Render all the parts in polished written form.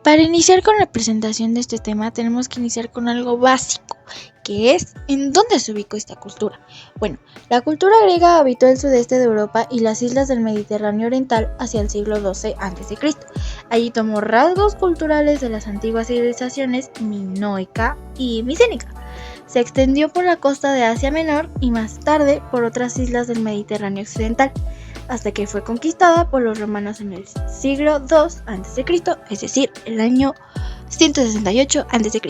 Para iniciar con la presentación de este tema tenemos que iniciar con algo básico, que es ¿en dónde se ubicó esta cultura? Bueno, la cultura griega habitó el sudeste de Europa y las islas del Mediterráneo oriental hacia el siglo XII a.C. Allí tomó rasgos culturales de las antiguas civilizaciones minoica y micénica. Se extendió por la costa de Asia Menor y más tarde por otras islas del Mediterráneo occidental, hasta que fue conquistada por los romanos en el siglo II a.C., es decir, el año 168 a.C.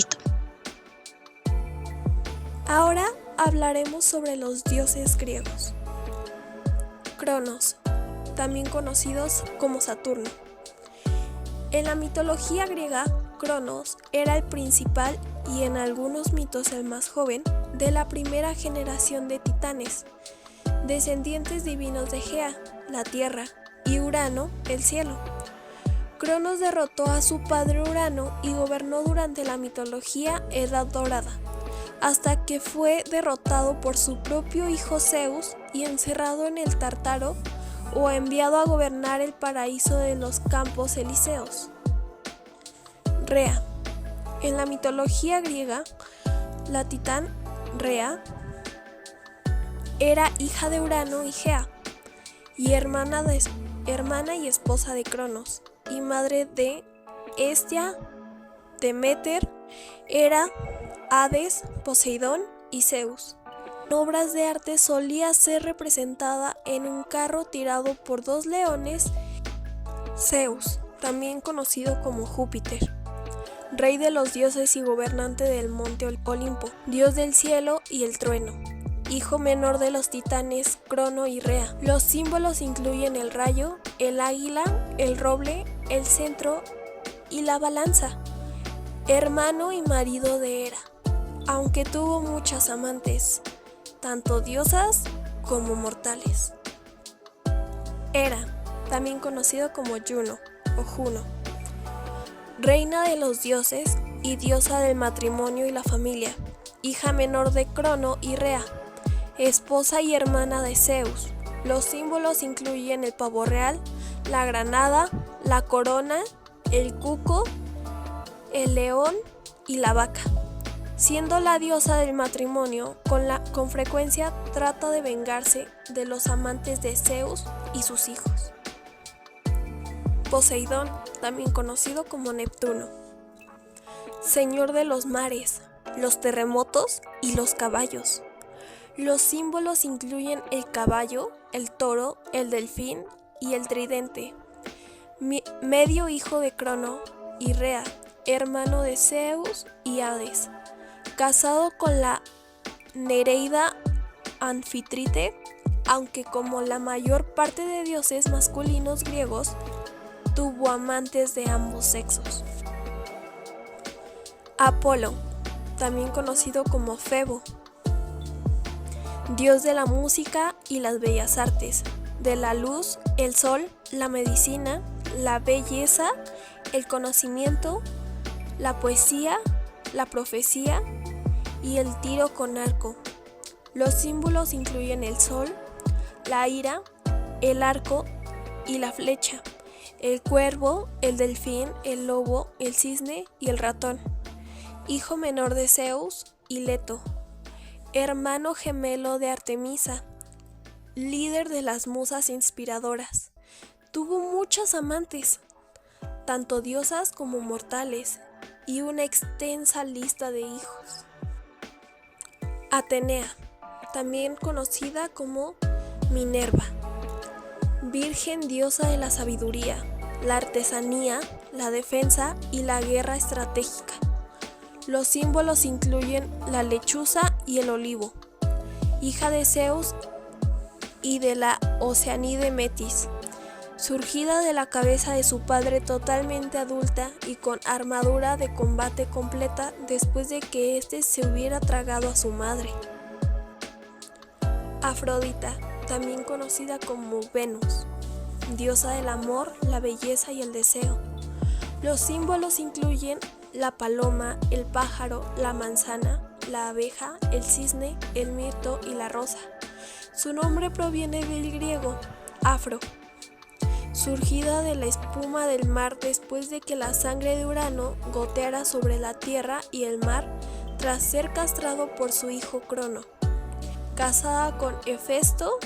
Ahora hablaremos sobre los dioses griegos. Cronos, también conocidos como Saturno. En la mitología griega, Cronos era el principal y en algunos mitos el más joven de la primera generación de titanes, descendientes divinos de Gea, la tierra, y Urano, el cielo. Cronos derrotó a su padre Urano y gobernó durante la mitología Edad Dorada, hasta que fue derrotado por su propio hijo Zeus y encerrado en el Tártaro o enviado a gobernar el paraíso de los Campos Elíseos. Rea. En la mitología griega, la titán Rea era hija de Urano y Gea, y hermana y esposa de Cronos, y madre de Hestia, Deméter, Hera, Hades, Poseidón y Zeus. En obras de arte solía ser representada en un carro tirado por dos leones. Zeus, también conocido como Júpiter, rey de los dioses y gobernante del monte Olimpo, dios del cielo y el trueno, hijo menor de los titanes Crono y Rea. Los símbolos incluyen el rayo, el águila, el roble, el cetro y la balanza. Hermano y marido de Hera, aunque tuvo muchas amantes, tanto diosas como mortales. Hera, también conocido como Juno o Juno, reina de los dioses y diosa del matrimonio y la familia, hija menor de Crono y Rea, esposa y hermana de Zeus. Los símbolos incluyen el pavo real, la granada, la corona, el cuco, el león y la vaca. Siendo la diosa del matrimonio, con frecuencia trata de vengarse de los amantes de Zeus y sus hijos. Poseidón, también conocido como Neptuno, señor de los mares, los terremotos y los caballos. Los símbolos incluyen el caballo, el toro, el delfín y el tridente. Medio hijo de Crono y Rea, hermano de Zeus y Hades. Casado con la Nereida Anfitrite, aunque como la mayor parte de dioses masculinos griegos, tuvo amantes de ambos sexos. Apolo, también conocido como Febo, dios de la música y las bellas artes, de la luz, el sol, la medicina, la belleza, el conocimiento, la poesía, la profecía y el tiro con arco. Los símbolos incluyen el sol, la ira, el arco y la flecha, el cuervo, el delfín, el lobo, el cisne y el ratón. Hijo menor de Zeus y Leto, hermano gemelo de Artemisa, líder de las musas inspiradoras. Tuvo muchas amantes, tanto diosas como mortales, y una extensa lista de hijos. Atenea, también conocida como Minerva, virgen diosa de la sabiduría, la artesanía, la defensa y la guerra estratégica. Los símbolos incluyen la lechuza y el olivo. Hija de Zeus y de la Oceanide Metis, surgida de la cabeza de su padre totalmente adulta y con armadura de combate completa después de que éste se hubiera tragado a su madre. Afrodita, también conocida como Venus, diosa del amor, la belleza y el deseo. Los símbolos incluyen la paloma, el pájaro, la manzana, la abeja, el cisne, el mirto y la rosa. Su nombre proviene del griego afro, surgida de la espuma del mar después de que la sangre de Urano goteara sobre la tierra y el mar tras ser castrado por su hijo Crono. Casada con Hefesto,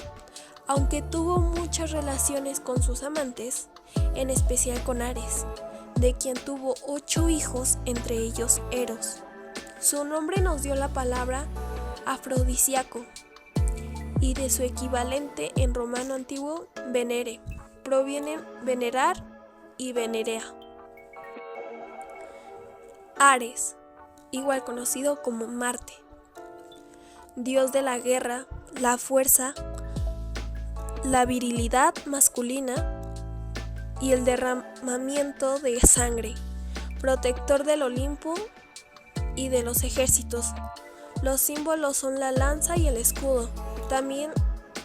aunque tuvo muchas relaciones con sus amantes, en especial con Ares, de quien tuvo 8 hijos, entre ellos Eros. Su nombre nos dio la palabra afrodisíaco, y de su equivalente en romano antiguo, venere, provienen venerar y venerea. Ares, igual conocido como Marte, dios de la guerra, la fuerza, la virilidad masculina y el derramamiento de sangre, protector del Olimpo y de los ejércitos. Los símbolos son la lanza y el escudo. También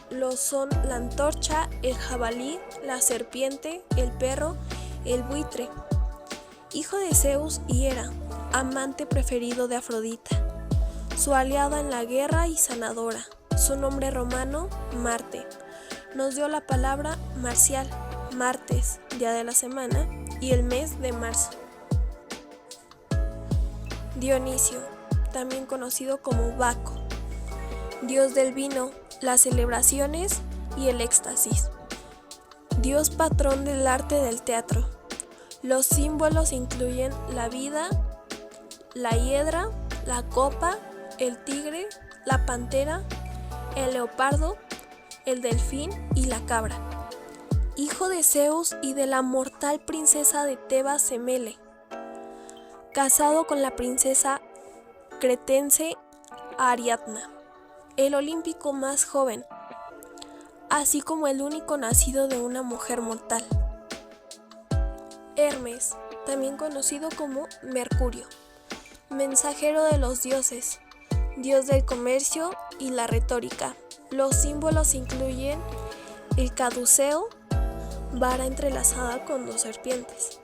lo son la antorcha, el jabalí, la serpiente, el perro, el buitre. Hijo de Zeus y Hera, amante preferido de Afrodita, su aliada en la guerra y sanadora. Su nombre romano, Marte, nos dio la palabra marcial, martes, día de la semana, y el mes de marzo. Dionisio, también conocido como Baco, dios del vino, las celebraciones y el éxtasis. Dios patrón del arte del teatro. Los símbolos incluyen la vida, la hiedra, la copa, el tigre, la pantera, el leopardo, el delfín y la cabra. Hijo de Zeus y de la mortal princesa de Tebas Semele. Casado con la princesa cretense Ariadna, el olímpico más joven, así como el único nacido de una mujer mortal. Hermes, también conocido como Mercurio, mensajero de los dioses, dios del comercio y la retórica. Los símbolos incluyen el caduceo, vara entrelazada con 2 serpientes,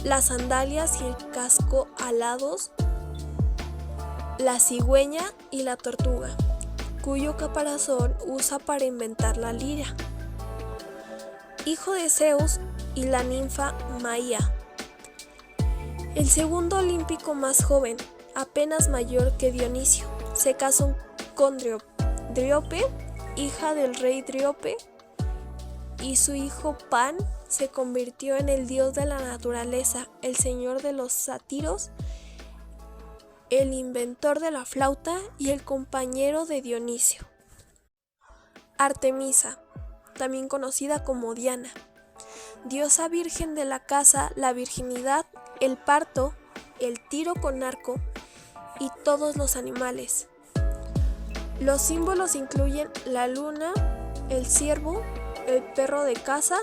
las sandalias y el casco alados, la cigüeña y la tortuga, cuyo caparazón usa para inventar la lira. Hijo de Zeus y la ninfa Maía. El segundo olímpico más joven, apenas mayor que Dionisio, se casó con Driope, hija del rey Driope, y su hijo Pan se convirtió en el dios de la naturaleza, el señor de los sátiros, el inventor de la flauta y el compañero de Dionisio. Artemisa, también conocida como Diana, diosa virgen de la caza, la virginidad, el parto, el tiro con arco y todos los animales. Los símbolos incluyen la luna, el ciervo, el perro de caza,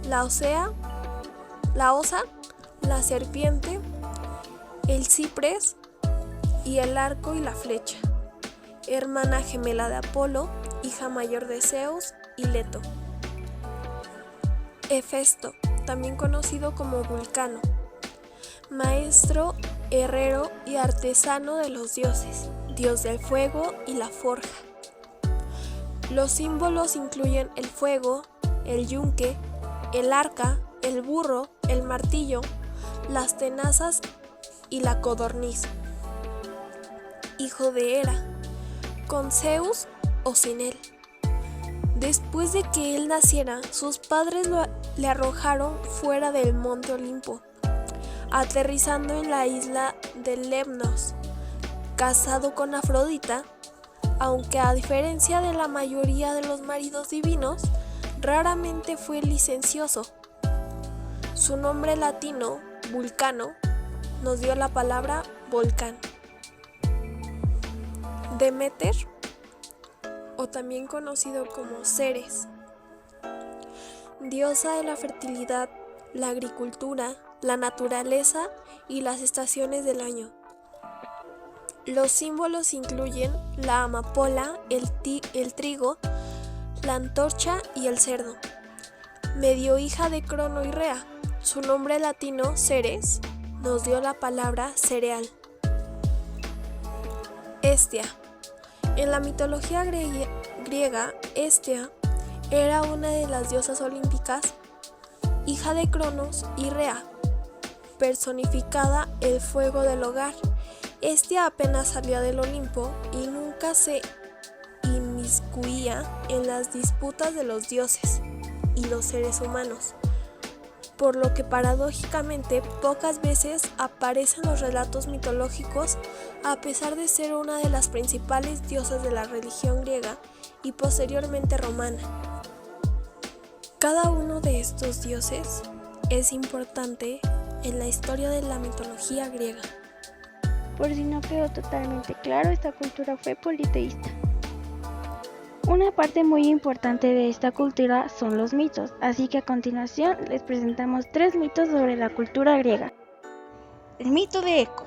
la osa, la serpiente, el ciprés y el arco y la flecha. Hermana gemela de Apolo, hija mayor de Zeus y Leto. Hefesto, también conocido como Vulcano, maestro, herrero y artesano de los dioses, dios del fuego y la forja. Los símbolos incluyen el fuego, el yunque, el arca, el burro, el martillo, las tenazas y la codorniz. Hijo de Hera, con Zeus o sin él. Después de que él naciera, sus padres le arrojaron fuera del monte Olimpo, aterrizando en la isla de Lemnos. Casado con Afrodita, aunque a diferencia de la mayoría de los maridos divinos, raramente fue licencioso. Su nombre latino, Vulcano, nos dio la palabra volcán. Demeter, o también conocido como Ceres, diosa de la fertilidad, la agricultura, la naturaleza y las estaciones del año. Los símbolos incluyen la amapola, el trigo, la antorcha y el cerdo. Medio hija de Crono y Rea, su nombre latino, Ceres, nos dio la palabra cereal. Hestia. En la mitología griega, Hestia era una de las diosas olímpicas hija de Cronos y Rea, personificada el fuego del hogar. Apenas salía del Olimpo y nunca se inmiscuía en las disputas de los dioses y los seres humanos, por lo que paradójicamente pocas veces aparece en los relatos mitológicos, a pesar de ser una de las principales diosas de la religión griega y posteriormente romana. Cada uno de estos dioses es importante en la historia de la mitología griega. Por si no quedó totalmente claro, esta cultura fue politeísta. Una parte muy importante de esta cultura son los mitos, así que a continuación les presentamos 3 mitos sobre la cultura griega. El mito de Eco.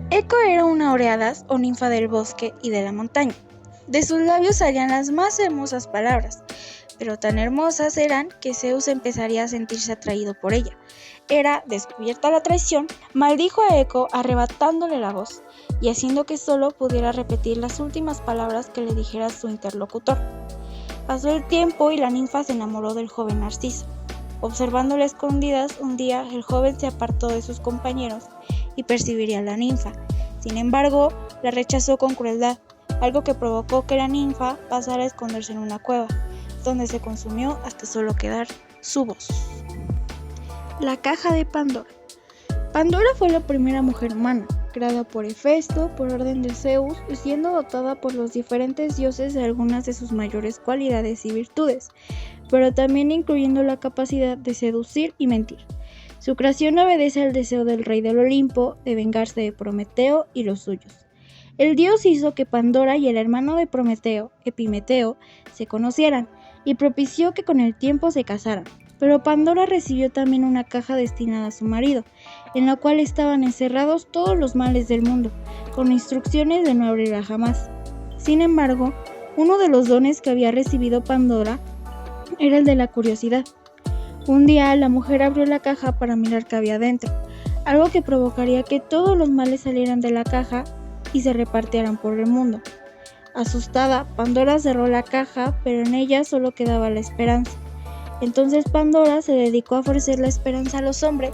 Eco era una oreadas o ninfa del bosque y de la montaña. De sus labios salían las más hermosas palabras, pero tan hermosas eran que Zeus empezaría a sentirse atraído por ella. Hera, descubierta la traición, maldijo a Eco arrebatándole la voz y haciendo que solo pudiera repetir las últimas palabras que le dijera su interlocutor. Pasó el tiempo y la ninfa se enamoró del joven Narciso. Observándole a escondidas, un día el joven se apartó de sus compañeros y percibiría a la ninfa. Sin embargo, la rechazó con crueldad, algo que provocó que la ninfa pasara a esconderse en una cueva, donde se consumió hasta solo quedar su voz. La caja de Pandora. Pandora fue la primera mujer humana, creada por Hefesto por orden de Zeus y siendo dotada por los diferentes dioses de algunas de sus mayores cualidades y virtudes, pero también incluyendo la capacidad de seducir y mentir. Su creación obedece al deseo del rey del Olimpo de vengarse de Prometeo y los suyos. El dios hizo que Pandora y el hermano de Prometeo, Epimeteo, se conocieran y propició que con el tiempo se casaran. Pero Pandora recibió también una caja destinada a su marido, en la cual estaban encerrados todos los males del mundo, con instrucciones de no abrirla jamás. Sin embargo, uno de los dones que había recibido Pandora era el de la curiosidad. Un día la mujer abrió la caja para mirar qué había dentro, algo que provocaría que todos los males salieran de la caja y se repartieran por el mundo. Asustada, Pandora cerró la caja, pero en ella solo quedaba la esperanza. Entonces Pandora se dedicó a ofrecer la esperanza a los hombres,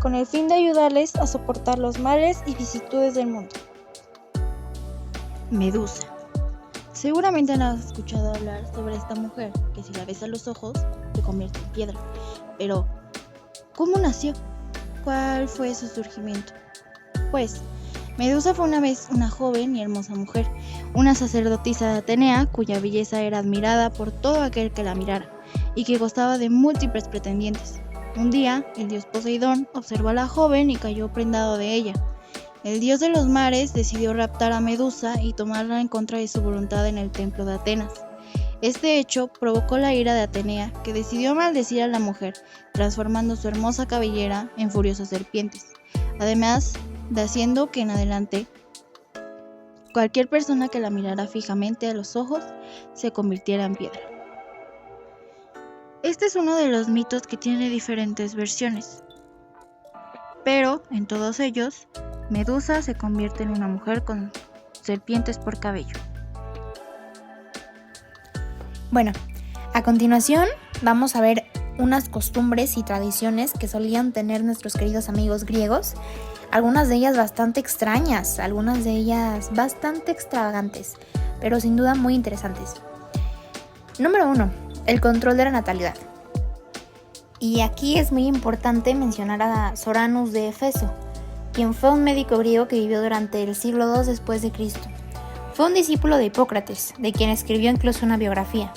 con el fin de ayudarles a soportar los males y vicisitudes del mundo. Medusa. Seguramente has escuchado hablar sobre esta mujer, que si la ves a los ojos, te convierte en piedra. Pero, ¿cómo nació? ¿Cuál fue su surgimiento? Pues, Medusa fue una vez una joven y hermosa mujer, una sacerdotisa de Atenea, cuya belleza era admirada por todo aquel que la mirara, y que gozaba de múltiples pretendientes. Un día, el dios Poseidón observó a la joven y cayó prendado de ella. El dios de los mares decidió raptar a Medusa y tomarla en contra de su voluntad en el templo de Atenas. Este hecho provocó la ira de Atenea, que decidió maldecir a la mujer, transformando su hermosa cabellera en furiosas serpientes, además de haciendo que en adelante cualquier persona que la mirara fijamente a los ojos se convirtiera en piedra. Este es uno de los mitos que tiene diferentes versiones, pero en todos ellos, Medusa se convierte en una mujer con serpientes por cabello. Bueno, a continuación vamos a ver unas costumbres y tradiciones que solían tener nuestros queridos amigos griegos, algunas de ellas bastante extrañas, algunas de ellas bastante extravagantes, pero sin duda muy interesantes. Número 1. El control de la natalidad. Y aquí es muy importante mencionar a Soranus de Éfeso, quien fue un médico griego que vivió durante el siglo II después de Cristo. Fue un discípulo de Hipócrates, de quien escribió incluso una biografía,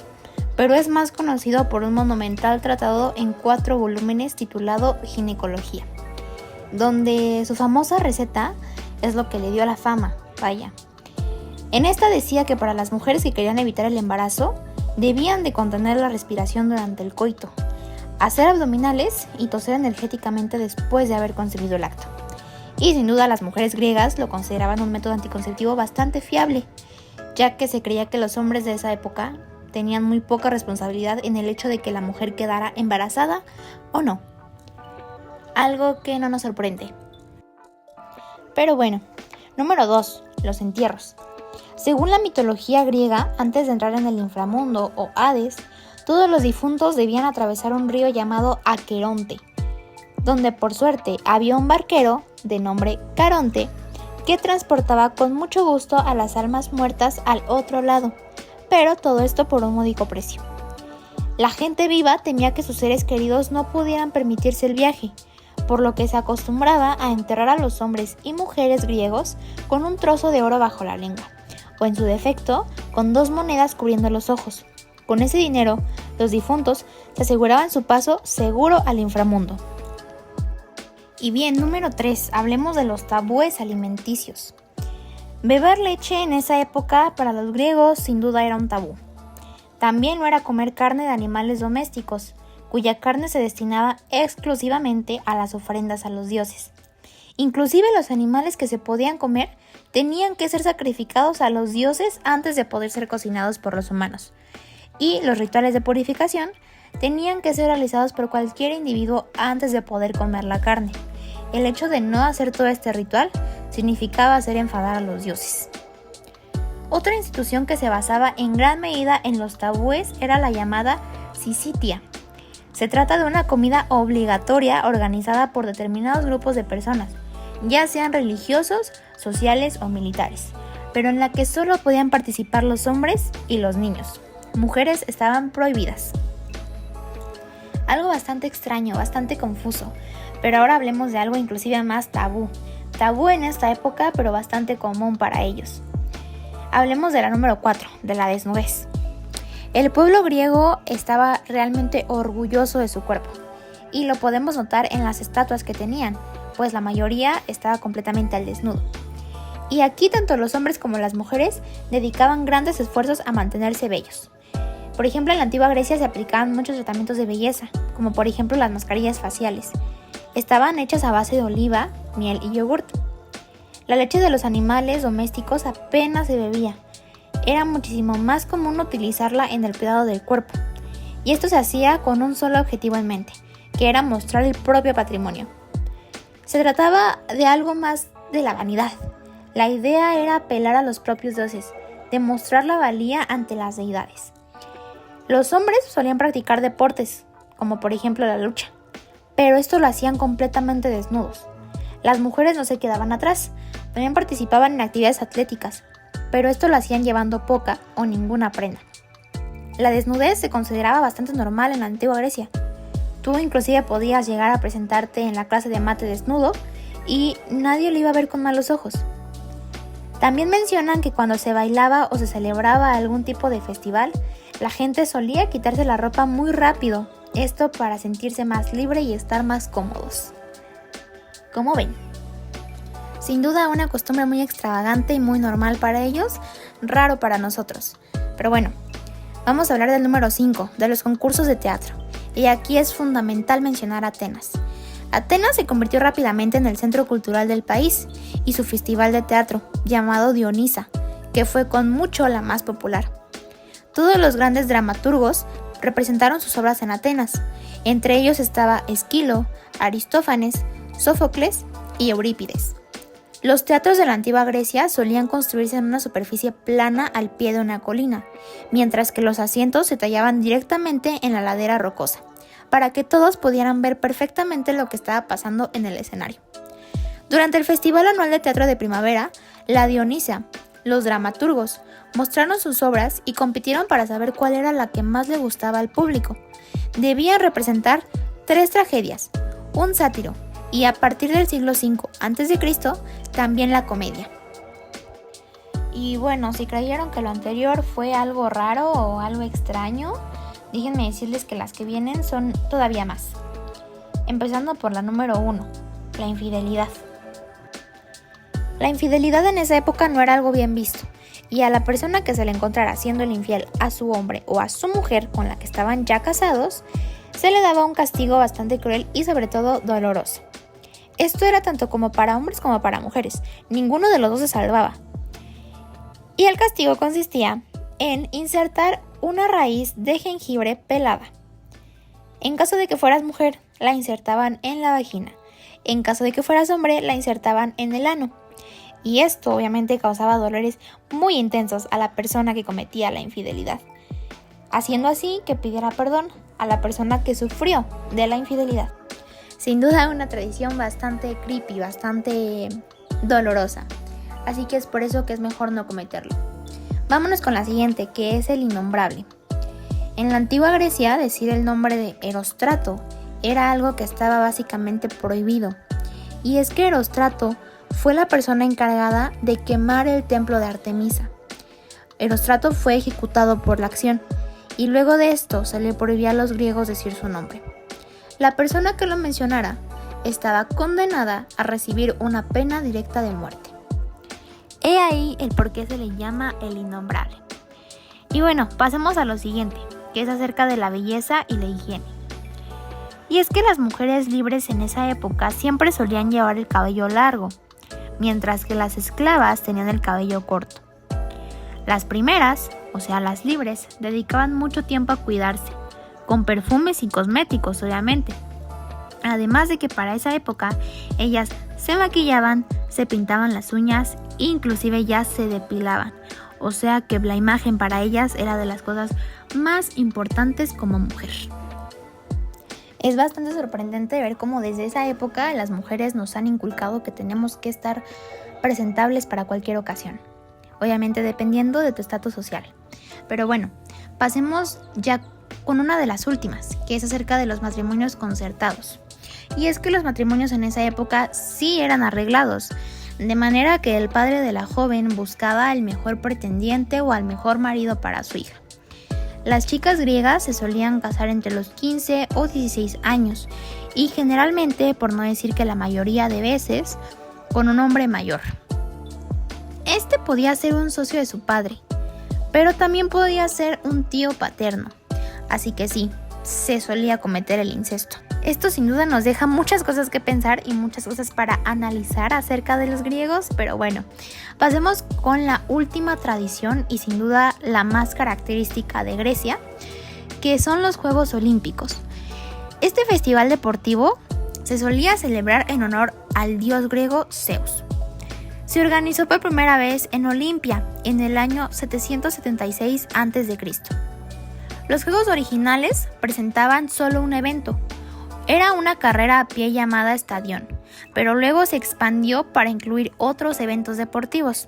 pero es más conocido por un monumental tratado en 4 volúmenes titulado Ginecología, donde su famosa receta es lo que le dio la fama, vaya. En esta decía que para las mujeres que querían evitar el embarazo, debían de contener la respiración durante el coito, hacer abdominales y toser energéticamente después de haber concebido el acto. Y sin duda las mujeres griegas lo consideraban un método anticonceptivo bastante fiable, ya que se creía que los hombres de esa época tenían muy poca responsabilidad en el hecho de que la mujer quedara embarazada o no. Algo que no nos sorprende. Pero bueno, número 2, los entierros. Según la mitología griega, antes de entrar en el inframundo o Hades, todos los difuntos debían atravesar un río llamado Aqueronte, donde por suerte había un barquero de nombre Caronte que transportaba con mucho gusto a las almas muertas al otro lado, pero todo esto por un módico precio. La gente viva temía que sus seres queridos no pudieran permitirse el viaje, por lo que se acostumbraba a enterrar a los hombres y mujeres griegos con un trozo de oro bajo la lengua, o en su defecto, con 2 monedas cubriendo los ojos. Con ese dinero, los difuntos se aseguraban su paso seguro al inframundo. Y bien, número 3, hablemos de los tabúes alimenticios. Beber leche en esa época para los griegos sin duda era un tabú. También no era comer carne de animales domésticos, cuya carne se destinaba exclusivamente a las ofrendas a los dioses. Inclusive los animales que se podían comer tenían que ser sacrificados a los dioses antes de poder ser cocinados por los humanos. Y los rituales de purificación tenían que ser realizados por cualquier individuo antes de poder comer la carne. El hecho de no hacer todo este ritual significaba hacer enfadar a los dioses. Otra institución que se basaba en gran medida en los tabúes era la llamada Syssitia. Se trata de una comida obligatoria organizada por determinados grupos de personas, ya sean religiosos, sociales o militares, pero en la que solo podían participar los hombres y los niños. Mujeres estaban prohibidas. Algo bastante extraño, bastante confuso, pero ahora hablemos de algo inclusive más tabú. Tabú en esta época, pero bastante común para ellos. Hablemos de la número 4, de la desnudez. El pueblo griego estaba realmente orgulloso de su cuerpo, y lo podemos notar en las estatuas que tenían, pues la mayoría estaba completamente al desnudo. Y aquí tanto los hombres como las mujeres dedicaban grandes esfuerzos a mantenerse bellos. Por ejemplo, en la antigua Grecia se aplicaban muchos tratamientos de belleza, como por ejemplo las mascarillas faciales. Estaban hechas a base de oliva, miel y yogurt. La leche de los animales domésticos apenas se bebía. Era muchísimo más común utilizarla en el cuidado del cuerpo. Y esto se hacía con un solo objetivo en mente, que era mostrar el propio patrimonio. Se trataba de algo más de la vanidad. La idea era apelar a los propios dioses, demostrar la valía ante las deidades. Los hombres solían practicar deportes, como por ejemplo la lucha, pero esto lo hacían completamente desnudos. Las mujeres no se quedaban atrás, también participaban en actividades atléticas, pero esto lo hacían llevando poca o ninguna prenda. La desnudez se consideraba bastante normal en la antigua Grecia. Tú inclusive podías llegar a presentarte en la clase de mate desnudo y nadie lo iba a ver con malos ojos. También mencionan que cuando se bailaba o se celebraba algún tipo de festival, la gente solía quitarse la ropa muy rápido, esto para sentirse más libre y estar más cómodos. ¿Cómo ven? Sin duda una costumbre muy extravagante y muy normal para ellos, raro para nosotros. Pero bueno, vamos a hablar del número 5, de los concursos de teatro. Y aquí es fundamental mencionar a Atenas. Atenas se convirtió rápidamente en el centro cultural del país y su festival de teatro, llamado Dionisa, que fue con mucho la más popular. Todos los grandes dramaturgos representaron sus obras en Atenas. Entre ellos estaba Esquilo, Aristófanes, Sófocles y Eurípides. Los teatros de la antigua Grecia solían construirse en una superficie plana al pie de una colina, mientras que los asientos se tallaban directamente en la ladera rocosa, para que todos pudieran ver perfectamente lo que estaba pasando en el escenario. Durante el Festival Anual de Teatro de Primavera, la Dionisa, los dramaturgos mostraron sus obras y compitieron para saber cuál era la que más le gustaba al público. Debían representar 3 tragedias, un sátiro, y a partir del siglo V a.C., también la comedia. Y bueno, si creyeron que lo anterior fue algo raro o algo extraño, déjenme decirles que las que vienen son todavía más. Empezando por la número 1, la infidelidad. La infidelidad en esa época no era algo bien visto, y a la persona que se le encontrara siendo el infiel a su hombre o a su mujer con la que estaban ya casados, se le daba un castigo bastante cruel y sobre todo doloroso. Esto era tanto como para hombres como para mujeres, ninguno de los dos se salvaba. Y el castigo consistía en insertar una raíz de jengibre pelada. En caso de que fueras mujer, la insertaban en la vagina. En caso de que fueras hombre, la insertaban en el ano. Y esto obviamente causaba dolores muy intensos a la persona que cometía la infidelidad. haciendo así que pidiera perdón a la persona que sufrió de la infidelidad. Sin duda una tradición bastante creepy, bastante dolorosa, así que es por eso que es mejor no cometerlo. Vámonos con la siguiente, que es el innombrable. En la antigua Grecia, decir el nombre de Erostrato era algo que estaba básicamente prohibido. Y es que Erostrato fue la persona encargada de quemar el templo de Artemisa. Erostrato fue ejecutado por la acción, y luego de esto se le prohibía a los griegos decir su nombre. La persona que lo mencionara estaba condenada a recibir una pena directa de muerte. He ahí el por qué se le llama el innombrable. Y bueno, pasemos a lo siguiente, que es acerca de la belleza y la higiene. Y es que las mujeres libres en esa época siempre solían llevar el cabello largo, mientras que las esclavas tenían el cabello corto. Las primeras, o sea las libres, dedicaban mucho tiempo a cuidarse, con perfumes y cosméticos obviamente. Además de que para esa época ellas se maquillaban, se pintaban las uñas e inclusive ya se depilaban. O sea que la imagen para ellas era de las cosas más importantes como mujer. Es bastante sorprendente ver cómo desde esa época las mujeres nos han inculcado que tenemos que estar presentables para cualquier ocasión. Obviamente dependiendo de tu estatus social. Pero bueno, pasemos ya con una de las últimas, que es acerca de los matrimonios concertados. Y es que los matrimonios en esa época sí eran arreglados, de manera que el padre de la joven buscaba al mejor pretendiente o al mejor marido para su hija. Las chicas griegas se solían casar entre los 15 o 16 años y generalmente, por no decir que la mayoría de veces, con un hombre mayor. Este podía ser un socio de su padre, pero también podía ser un tío paterno, así que sí, se solía cometer el incesto. Esto sin duda nos deja muchas cosas que pensar y muchas cosas para analizar acerca de los griegos, pero bueno, pasemos con la última tradición y sin duda la más característica de Grecia, que son los Juegos Olímpicos. Este festival deportivo se solía celebrar en honor al dios griego Zeus. Se organizó por primera vez en Olimpia en el año 776 a.C. Los juegos originales presentaban solo un evento. Era una carrera a pie llamada estadión, pero luego se expandió para incluir otros eventos deportivos.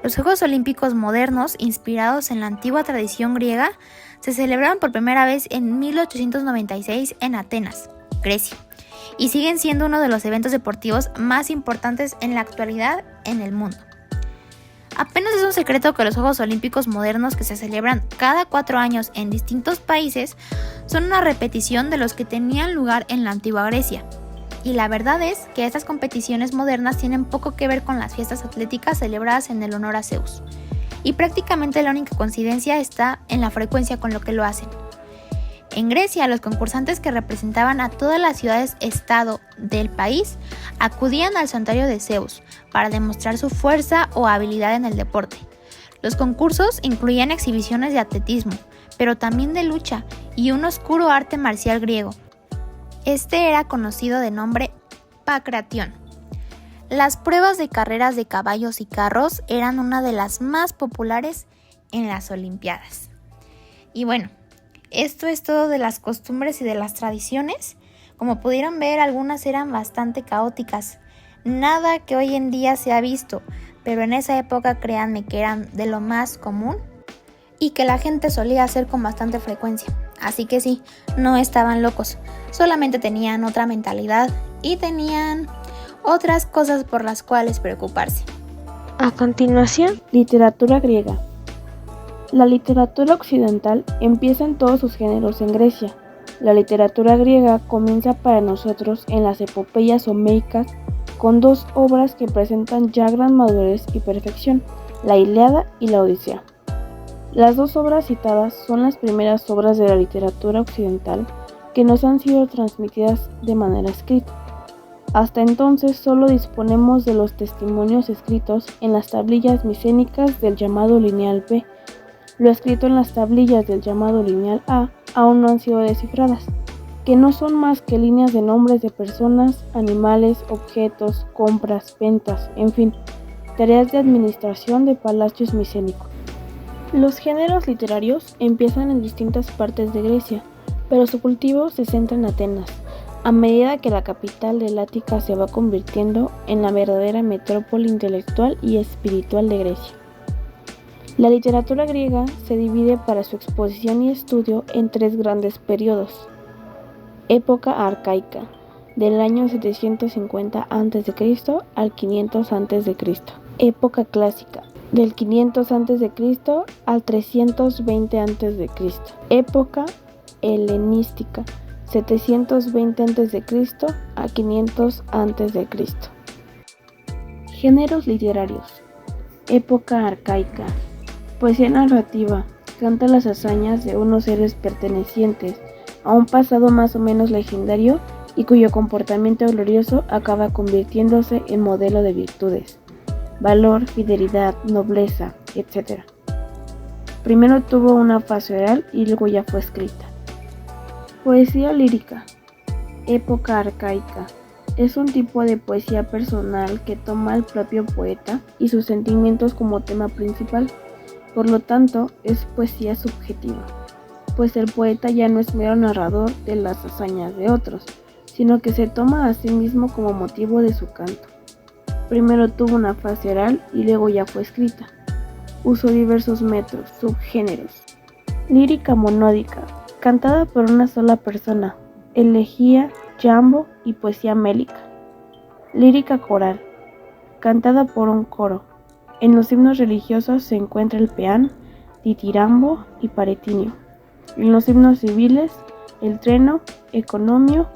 Los Juegos Olímpicos modernos, inspirados en la antigua tradición griega, se celebraron por primera vez en 1896 en Atenas, Grecia, y siguen siendo uno de los eventos deportivos más importantes en la actualidad en el mundo. Apenas es un secreto que los Juegos Olímpicos modernos, que se celebran cada 4 años en distintos países, son una repetición de los que tenían lugar en la antigua Grecia. Y la verdad es que estas competiciones modernas tienen poco que ver con las fiestas atléticas celebradas en el honor a Zeus. Y prácticamente la única coincidencia está en la frecuencia con lo que lo hacen. En Grecia, los concursantes que representaban a todas las ciudades-estado del país acudían al santuario de Zeus para demostrar su fuerza o habilidad en el deporte. Los concursos incluían exhibiciones de atletismo, pero también de lucha y un oscuro arte marcial griego. Este era conocido de nombre Pancratión. Las pruebas de carreras de caballos y carros eran una de las más populares en las Olimpiadas. Y bueno, esto es todo de las costumbres y de las tradiciones. Como pudieron ver, algunas eran bastante caóticas. Nada que hoy en día se ha visto, pero en esa época créanme que eran de lo más común y que la gente solía hacer con bastante frecuencia. Así que sí, no estaban locos, solamente tenían otra mentalidad y tenían otras cosas por las cuales preocuparse. A continuación, literatura griega. La literatura occidental empieza en todos sus géneros en Grecia. La literatura griega comienza para nosotros en las epopeyas homéricas con 2 obras que presentan ya gran madurez y perfección, la Ilíada y la Odisea. Las 2 obras citadas son las primeras obras de la literatura occidental que nos han sido transmitidas de manera escrita. Hasta entonces solo disponemos de los testimonios escritos en las tablillas micénicas del llamado lineal B. Lo escrito en las tablillas del llamado lineal A aún no han sido descifradas, que no son más que líneas de nombres de personas, animales, objetos, compras, ventas, en fin, tareas de administración de palacios micénicos. Los géneros literarios empiezan en distintas partes de Grecia, pero su cultivo se centra en Atenas, a medida que la capital del Ática se va convirtiendo en la verdadera metrópoli intelectual y espiritual de Grecia. La literatura griega se divide para su exposición y estudio en tres grandes periodos. Época arcaica, del año 750 a.C. al 500 a.C. Época clásica, del 500 a.C. al 320 a.C. Época helenística, 720 a.C. a 500 a.C. Géneros literarios. Época arcaica. Poesía narrativa. Canta las hazañas de unos héroes pertenecientes a un pasado más o menos legendario y cuyo comportamiento glorioso acaba convirtiéndose en modelo de virtudes, valor, fidelidad, nobleza, etc. Primero tuvo una fase oral y luego ya fue escrita. Poesía lírica. Época arcaica. Es un tipo de poesía personal que toma al propio poeta y sus sentimientos como tema principal. Por lo tanto, es poesía subjetiva, pues el poeta ya no es mero narrador de las hazañas de otros, sino que se toma a sí mismo como motivo de su canto. Primero tuvo una fase oral y luego ya fue escrita. Usó diversos métodos, subgéneros. Lírica monódica, cantada por una sola persona, elegía, jambo y poesía mélica. Lírica coral, cantada por un coro. En los himnos religiosos se encuentra el peán, ditirambo y paretinio. En los himnos civiles, el treno, economio,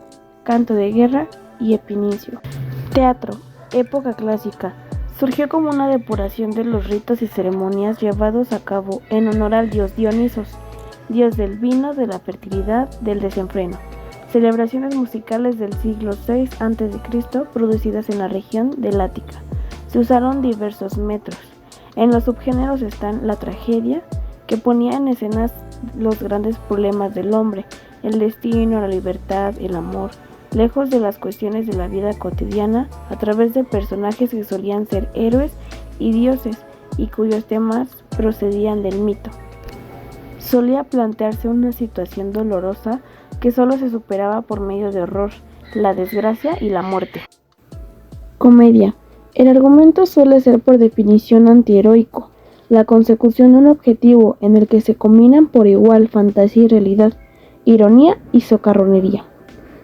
canto de guerra y epinicio. Teatro, época clásica. Surgió como una depuración de los ritos y ceremonias llevados a cabo en honor al dios Dionisos, dios del vino, de la fertilidad, del desenfreno. Celebraciones musicales del siglo VI a.C. producidas en la región del Ática. Se usaron diversos métodos. En los subgéneros están la tragedia, que ponía en escenas los grandes problemas del hombre, el destino, la libertad, el amor, lejos de las cuestiones de la vida cotidiana, a través de personajes que solían ser héroes y dioses y cuyos temas procedían del mito. Solía plantearse una situación dolorosa que solo se superaba por medio de horror, la desgracia y la muerte. Comedia. El argumento suele ser por definición antiheroico, la consecución de un objetivo en el que se combinan por igual fantasía y realidad, ironía y socarronería.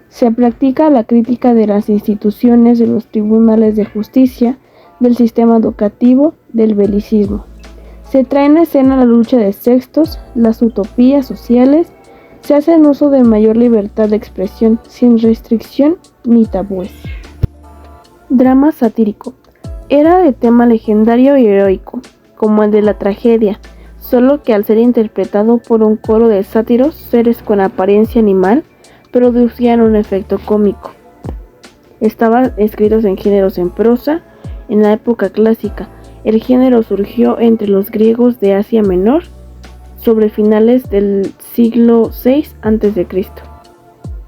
Se practica la crítica de las instituciones, de los tribunales de justicia, del sistema educativo, del belicismo. Se trae en escena la lucha de sextos, las utopías sociales, se hace en uso de mayor libertad de expresión, sin restricción ni tabúes. Drama satírico. Era de tema legendario y heroico, como el de la tragedia, solo que al ser interpretado por un coro de sátiros, seres con apariencia animal, producían un efecto cómico. Estaban escritos en géneros en prosa. En la época clásica, el género surgió entre los griegos de Asia Menor, sobre finales del siglo VI a.C.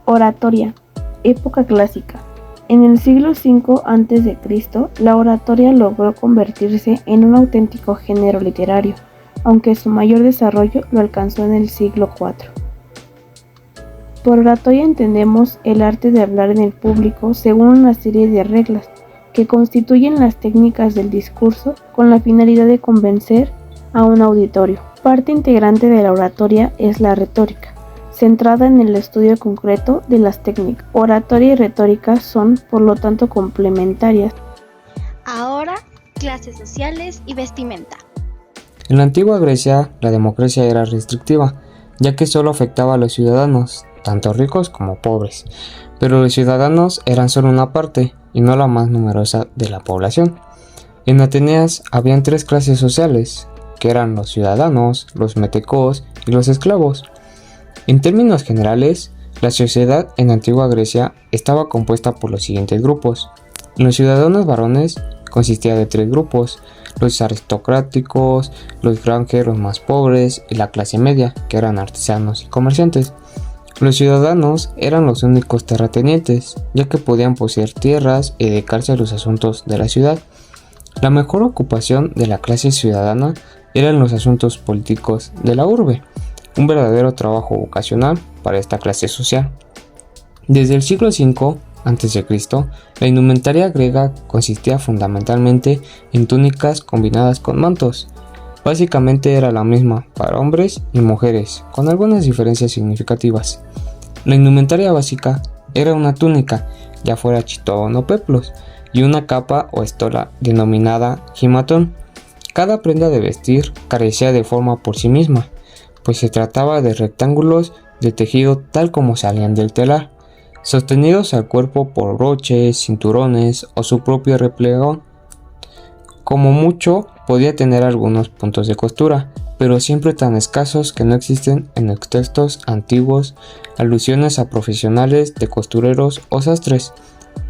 Oratoria, época clásica. En el siglo V a.C., la oratoria logró convertirse en un auténtico género literario, aunque su mayor desarrollo lo alcanzó en el siglo IV. Por oratoria entendemos el arte de hablar en el público según una serie de reglas que constituyen las técnicas del discurso con la finalidad de convencer a un auditorio. Parte integrante de la oratoria es la retórica, centrada en el estudio concreto de las técnicas. Oratoria y retórica son, por lo tanto, complementarias. Ahora, clases sociales y vestimenta. En la antigua Grecia, la democracia era restrictiva, ya que solo afectaba a los ciudadanos, tanto ricos como pobres, pero los ciudadanos eran solo una parte y no la más numerosa de la población. En Atenas habían tres clases sociales, que eran los ciudadanos, los metecos y los esclavos. En términos generales, la sociedad en antigua Grecia estaba compuesta por los siguientes grupos. Los ciudadanos varones consistía de tres grupos: los aristocráticos, los granjeros más pobres y la clase media, que eran artesanos y comerciantes. Los ciudadanos eran los únicos terratenientes, ya que podían poseer tierras y dedicarse a los asuntos de la ciudad. La mejor ocupación de la clase ciudadana eran los asuntos políticos de la urbe, un verdadero trabajo vocacional para esta clase social. Desde el siglo V a.C., la indumentaria griega consistía fundamentalmente en túnicas combinadas con mantos. Básicamente era la misma para hombres y mujeres, con algunas diferencias significativas. La indumentaria básica era una túnica, ya fuera chitón o peplos, y una capa o estola denominada gimatón. Cada prenda de vestir carecía de forma por sí misma, pues se trataba de rectángulos de tejido tal como salían del telar, sostenidos al cuerpo por broches, cinturones o su propio replegón. Como mucho, podía tener algunos puntos de costura, pero siempre tan escasos que no existen en los textos antiguos alusiones a profesionales de costureros o sastres.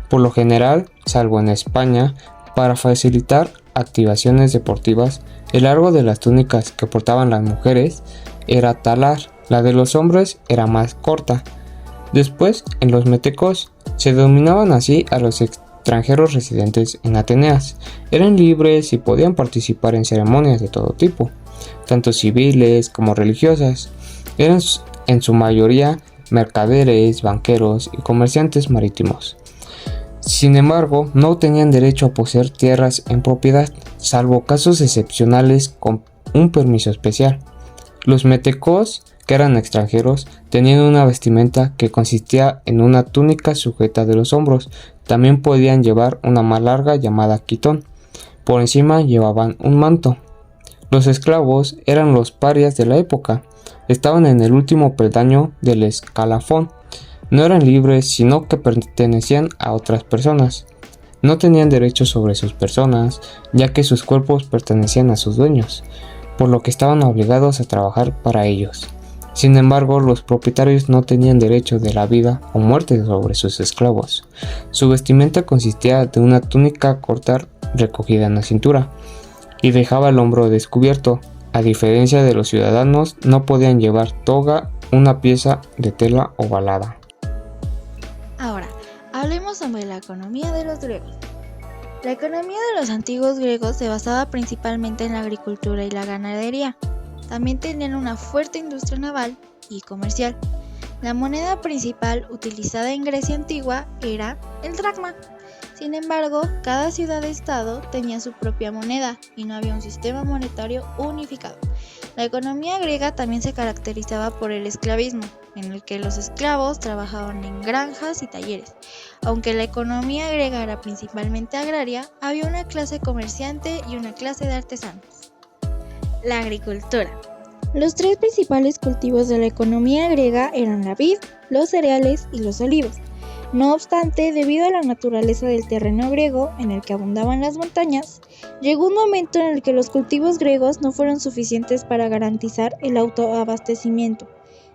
Por lo general, salvo en España, para facilitar activaciones deportivas, el largo de las túnicas que portaban las mujeres era talar, la de los hombres era más corta. Después, en los metecos, se denominaban así a los extranjeros residentes en Atenas. Eran libres y podían participar en ceremonias de todo tipo, tanto civiles como religiosas. Eran en su mayoría mercaderes, banqueros y comerciantes marítimos. Sin embargo, no tenían derecho a poseer tierras en propiedad, salvo casos excepcionales con un permiso especial. Los metecos, que eran extranjeros, tenían una vestimenta que consistía en una túnica sujeta de los hombros. También podían llevar una más larga llamada quitón. Por encima llevaban un manto. Los esclavos eran los parias de la época. Estaban en el último peldaño del escalafón. No eran libres, sino que pertenecían a otras personas. No tenían derechos sobre sus personas, ya que sus cuerpos pertenecían a sus dueños, por lo que estaban obligados a trabajar para ellos. Sin embargo, los propietarios no tenían derecho de la vida o muerte sobre sus esclavos. Su vestimenta consistía de una túnica corta recogida en la cintura y dejaba el hombro descubierto. A diferencia de los ciudadanos, no podían llevar toga, una pieza de tela ovalada. Ahora, hablemos sobre la economía de los griegos. La economía de los antiguos griegos se basaba principalmente en la agricultura y la ganadería. También tenían una fuerte industria naval y comercial. La moneda principal utilizada en Grecia antigua era el dracma. Sin embargo, cada ciudad-estado tenía su propia moneda y no había un sistema monetario unificado. La economía griega también se caracterizaba por el esclavismo, en el que los esclavos trabajaban en granjas y talleres. Aunque la economía griega era principalmente agraria, había una clase comerciante y una clase de artesanos. La agricultura. Los tres principales cultivos de la economía griega eran la vid, los cereales y los olivos. No obstante, debido a la naturaleza del terreno griego, en el que abundaban las montañas, llegó un momento en el que los cultivos griegos no fueron suficientes para garantizar el autoabastecimiento.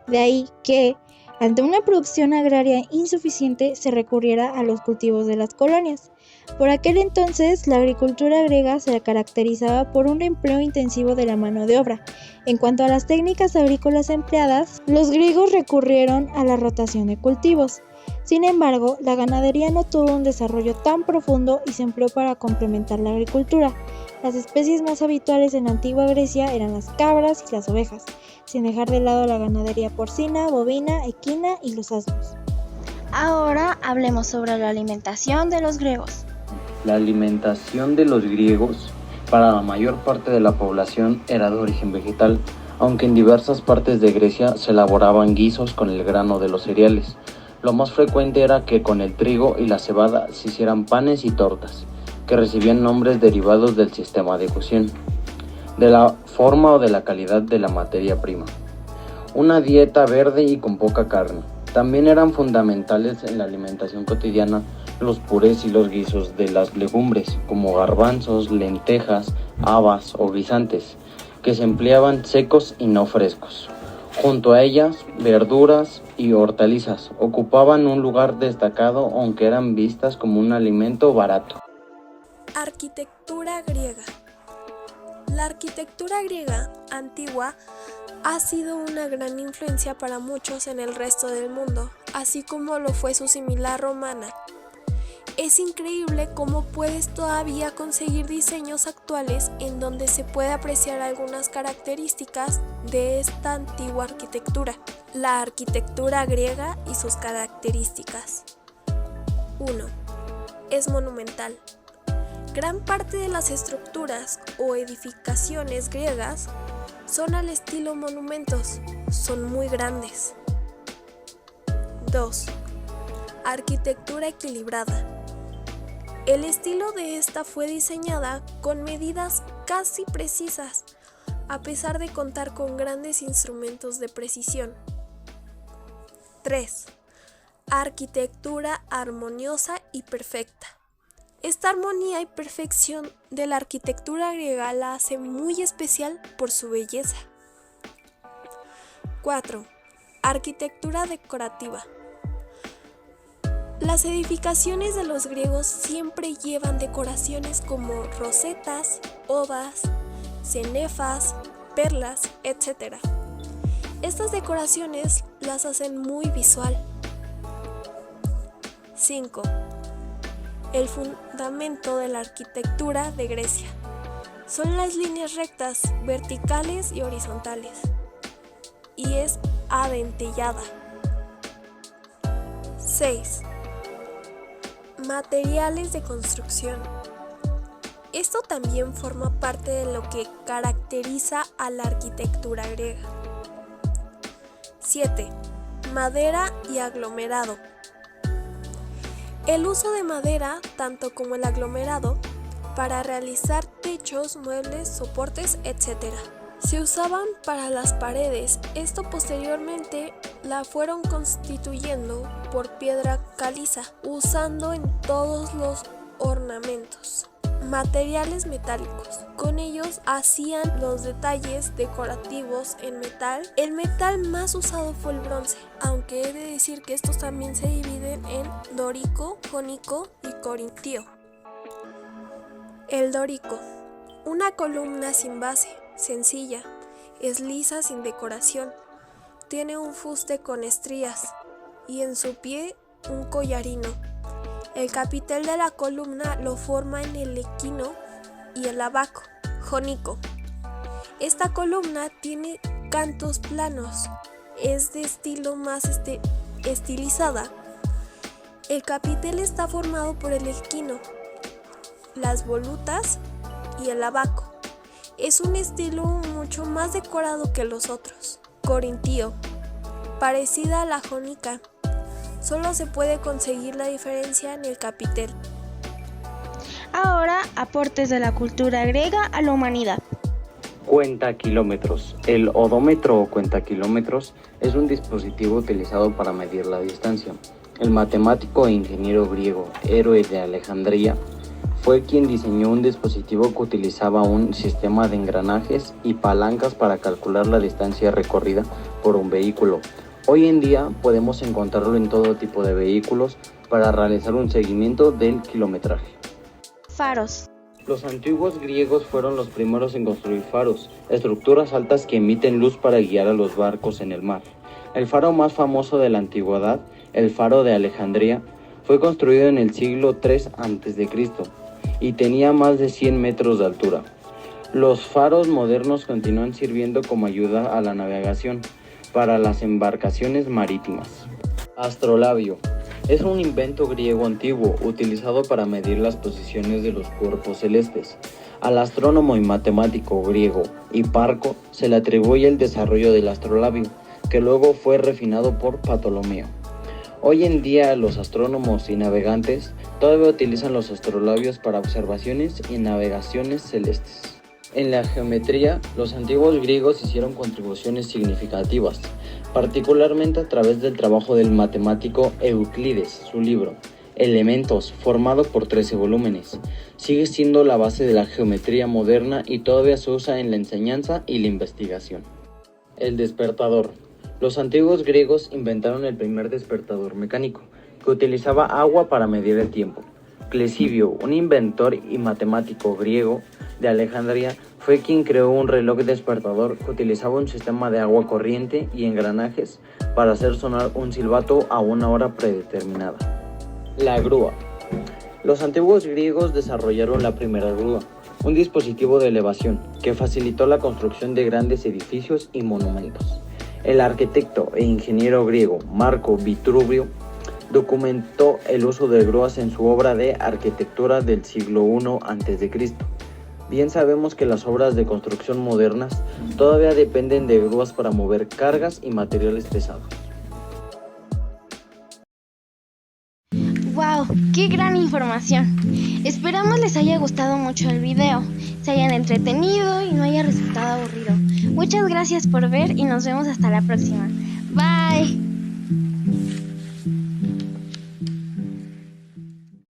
De ahí que, ante una producción agraria insuficiente, se recurriera a los cultivos de las colonias. Por aquel entonces, la agricultura griega se caracterizaba por un empleo intensivo de la mano de obra. En cuanto a las técnicas agrícolas empleadas, los griegos recurrieron a la rotación de cultivos. Sin embargo, la ganadería no tuvo un desarrollo tan profundo y se empleó para complementar la agricultura. Las especies más habituales en la antigua Grecia eran las cabras y las ovejas, sin dejar de lado la ganadería porcina, bovina, equina y los asnos. Ahora hablemos sobre la alimentación de los griegos. La alimentación de los griegos para la mayor parte de la población era de origen vegetal, aunque en diversas partes de Grecia se elaboraban guisos con el grano de los cereales. Lo más frecuente era que con el trigo y la cebada se hicieran panes y tortas, que recibían nombres derivados del sistema de cocción, de la forma o de la calidad de la materia prima. Una dieta verde y con poca carne. También eran fundamentales en la alimentación cotidiana los purés y los guisos de las legumbres, como garbanzos, lentejas, habas o guisantes, que se empleaban secos y no frescos. Junto a ellas, verduras y hortalizas ocupaban un lugar destacado, aunque eran vistas como un alimento barato. Arquitectura griega. La arquitectura griega antigua ha sido una gran influencia para muchos en el resto del mundo, así como lo fue su similar romana. Es increíble cómo puedes todavía conseguir diseños actuales en donde se puede apreciar algunas características de esta antigua arquitectura. La arquitectura griega y sus características. 1. Es monumental. Gran parte de las estructuras o edificaciones griegas son al estilo monumentos, son muy grandes. 2. Arquitectura equilibrada. El estilo de esta fue diseñada con medidas casi precisas, a pesar de contar con grandes instrumentos de precisión. 3. Arquitectura armoniosa y perfecta. Esta armonía y perfección de la arquitectura griega la hace muy especial por su belleza. 4. Arquitectura decorativa. Las edificaciones de los griegos siempre llevan decoraciones como rosetas, ovas, cenefas, perlas, etc. Estas decoraciones las hacen muy visual. 5. El fundamento de la arquitectura de Grecia. Son las líneas rectas, verticales y horizontales. Y es adentellada. 6. Materiales de construcción. Esto también forma parte de lo que caracteriza a la arquitectura griega. 7. Madera y aglomerado. El uso de madera, tanto como el aglomerado, para realizar techos, muebles, soportes, etc. Se usaban para las paredes. Esto posteriormente la fueron constituyendo por piedra caliza, usando en todos los ornamentos. Materiales metálicos. Con ellos hacían los detalles decorativos en metal. El metal más usado fue el bronce, aunque he de decir que estos también se dividen en dórico, jónico y corintío. El dórico. Una columna sin base, sencilla, es lisa sin decoración. Tiene un fuste con estrías y en su pie un collarino. El capitel de la columna lo forman el equino y el abaco, jónico. Esta columna tiene cantos planos, es de estilo más estilizada. El capitel está formado por el equino, las volutas y el abaco. Es un estilo mucho más decorado que los otros. Corintío, parecida a la jónica. Solo se puede conseguir la diferencia en el capitel. Ahora, aportes de la cultura griega a la humanidad. Cuentakilómetros. El odómetro o cuentakilómetros es un dispositivo utilizado para medir la distancia. El matemático e ingeniero griego Héroe de Alejandría fue quien diseñó un dispositivo que utilizaba un sistema de engranajes y palancas para calcular la distancia recorrida por un vehículo. Hoy en día podemos encontrarlo en todo tipo de vehículos para realizar un seguimiento del kilometraje. Faros. Los antiguos griegos fueron los primeros en construir faros, estructuras altas que emiten luz para guiar a los barcos en el mar. El faro más famoso de la antigüedad, el Faro de Alejandría, fue construido en el siglo III a.C. y tenía más de 100 metros de altura. Los faros modernos continúan sirviendo como ayuda a la navegación para las embarcaciones marítimas. Astrolabio. Es un invento griego antiguo utilizado para medir las posiciones de los cuerpos celestes. Al astrónomo y matemático griego Hiparco se le atribuye el desarrollo del astrolabio, que luego fue refinado por Ptolomeo. Hoy en día los astrónomos y navegantes todavía utilizan los astrolabios para observaciones y navegaciones celestes. En la geometría, los antiguos griegos hicieron contribuciones significativas, particularmente a través del trabajo del matemático Euclides. Su libro, Elementos, formado por 13 volúmenes, sigue siendo la base de la geometría moderna y todavía se usa en la enseñanza y la investigación. El despertador. Los antiguos griegos inventaron el primer despertador mecánico, que utilizaba agua para medir el tiempo. Clesibio, un inventor y matemático griego de Alejandría, fue quien creó un reloj despertador que utilizaba un sistema de agua corriente y engranajes para hacer sonar un silbato a una hora predeterminada. La grúa. Los antiguos griegos desarrollaron la primera grúa, un dispositivo de elevación que facilitó la construcción de grandes edificios y monumentos. El arquitecto e ingeniero griego Marco Vitruvio documentó el uso de grúas en su obra de arquitectura del siglo I a.C. Bien sabemos que las obras de construcción modernas todavía dependen de grúas para mover cargas y materiales pesados. ¡Wow! ¡Qué gran información! Esperamos les haya gustado mucho el video, se hayan entretenido y no haya resultado aburrido. Muchas gracias por ver y nos vemos hasta la próxima. Bye.